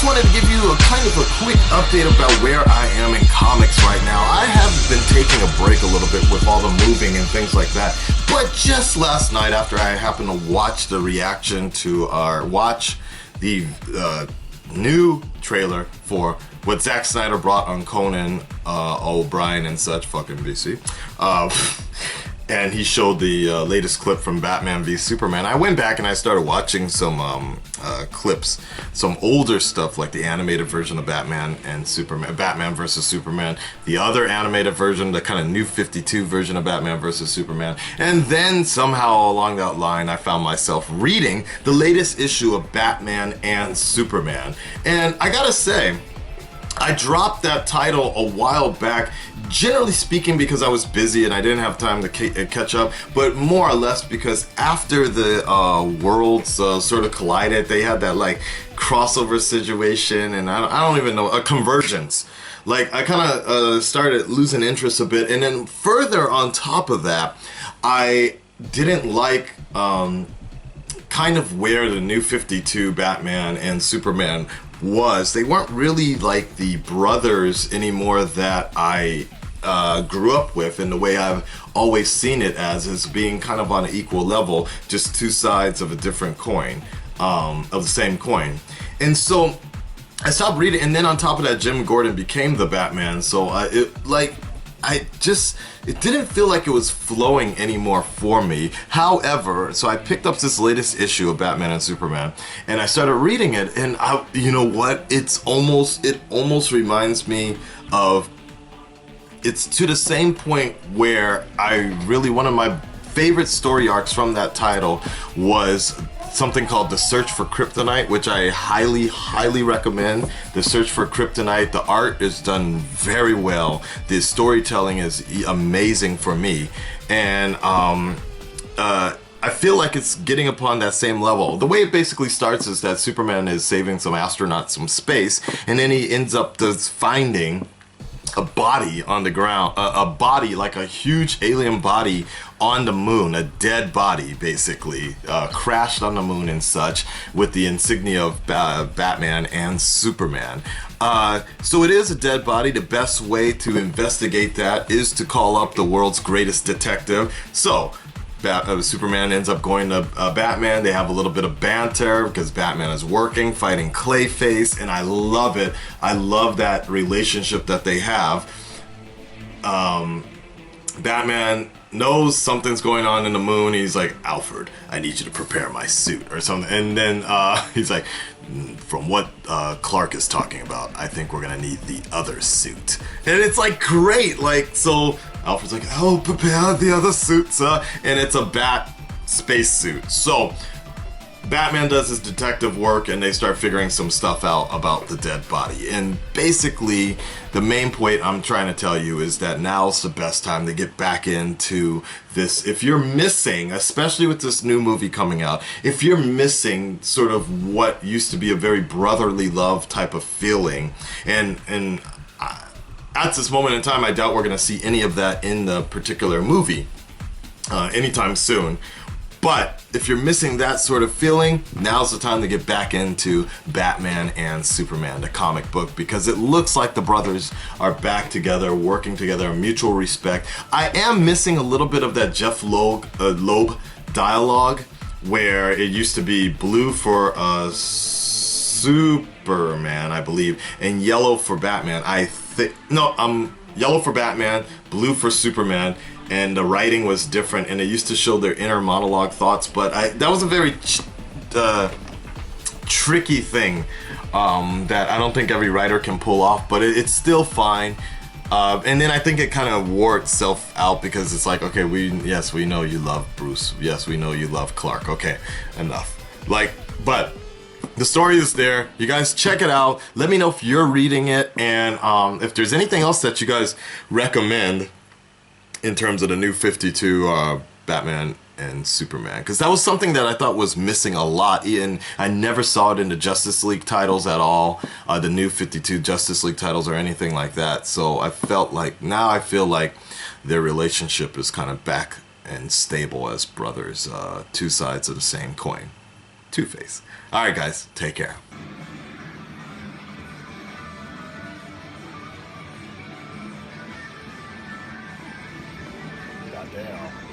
just wanted to give you a kind of a quick update about where I am in comics right now. I have been taking a break a little bit with all the moving and things like that, but just last night after I happened to watch the reaction to the new trailer for what Zack Snyder brought on Conan O'Brien and such, fucking VC, and he showed the latest clip from Batman v Superman. I went back and I started watching some clips, some older stuff like the animated version of Batman and Superman, Batman versus Superman, the other animated version, the kind of new 52 version of Batman versus Superman, and then somehow along that line I found myself reading the latest issue of Batman and Superman. And I gotta say, I dropped that title a while back, generally speaking because I was busy and I didn't have time to catch up, but more or less because after the worlds sort of collided, they had that like crossover situation, and I don't even know, a convergence. Like I kind of started losing interest a bit, and then further on top of that, I didn't like kind of where the new 52 Batman and Superman was. They weren't really like the brothers anymore that I grew up with, and the way I've always seen it as being kind of on an equal level, just two sides of a different coin, of the same coin. And so I stopped reading, and then on top of that, Jim Gordon became the Batman, so it didn't feel like it was flowing anymore for me. However, so I picked up this latest issue of Batman and Superman, and I started reading it, and you know what? It almost reminds me of, it's to the same point where one of my favorite story arcs from that title was something called The Search for Kryptonite, which I highly, highly recommend. The Search for Kryptonite, the art is done very well. The storytelling is amazing for me. And I feel like it's getting upon that same level. The way it basically starts is that Superman is saving some astronauts from space, and then he ends up just finding a body on the ground, a body, like a huge alien body on the moon, a dead body basically, crashed on the moon and such, with the insignia of Batman and Superman. So it is a dead body. The best way to investigate that is to call up the world's greatest detective. So Superman ends up going to Batman. They have a little bit of banter because Batman is working, fighting Clayface, and I love it. I love that relationship that they have. Batman knows something's going on in the moon. He's like, Alfred, I need you to prepare my suit or something. And then he's like, from what Clark is talking about, I think we're gonna need the other suit. And it's like great, like, so Alfred's like, oh, prepare the other suits, and it's a bat space suit. So Batman does his detective work, and they start figuring some stuff out about the dead body. And basically, the main point I'm trying to tell you is that now's the best time to get back into this. If you're missing, especially with this new movie coming out, if you're missing sort of what used to be a very brotherly love type of feeling, and at this moment in time, I doubt we're going to see any of that in the particular movie anytime soon. But if you're missing that sort of feeling, now's the time to get back into Batman and Superman, the comic book, because it looks like the brothers are back together, working together, mutual respect. I am missing a little bit of that Jeff Loeb dialogue, where it used to be blue for Superman, I believe, and yellow for Batman. Yellow for Batman, blue for Superman, and the writing was different, and it used to show their inner monologue thoughts, but that was a very tricky thing that I don't think every writer can pull off, but it's still fine. And then I think it kind of wore itself out, because it's like, okay, yes, we know you love Bruce. Yes, we know you love Clark. Okay, enough. But the story is there. You guys check it out. Let me know if you're reading it, and if there's anything else that you guys recommend in terms of the new 52 Batman and Superman, because that was something that I thought was missing a lot, and I never saw it in the Justice League titles at all, the new 52 Justice League titles or anything like that. So I feel like their relationship is kind of back and stable as brothers, two sides of the same coin. Two-Face. Alright guys, take care. Damn.